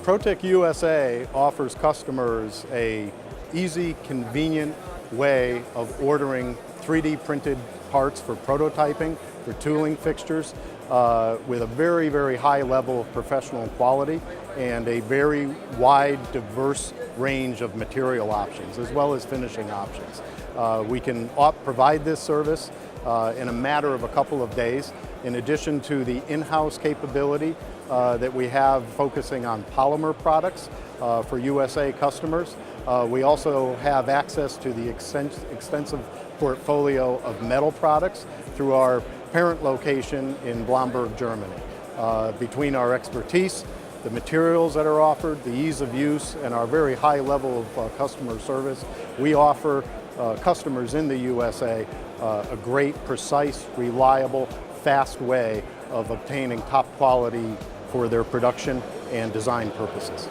PROTIQ USA offers customers a easy, convenient way of ordering 3D printed parts for prototyping, for tooling fixtures, with a very, very high level of professional quality and a very wide, diverse range of material options, as well as finishing options. We can provide this service in a matter of a couple of days, in addition to the in-house capability that we have focusing on polymer products for USA customers. We also have access to the extensive portfolio of metal products through our parent location in Blomberg, Germany. Between our expertise, the materials that are offered, the ease of use, and our very high level of customer service, we offer customers in the USA a great, precise, reliable, fast way of obtaining top quality for their production and design purposes.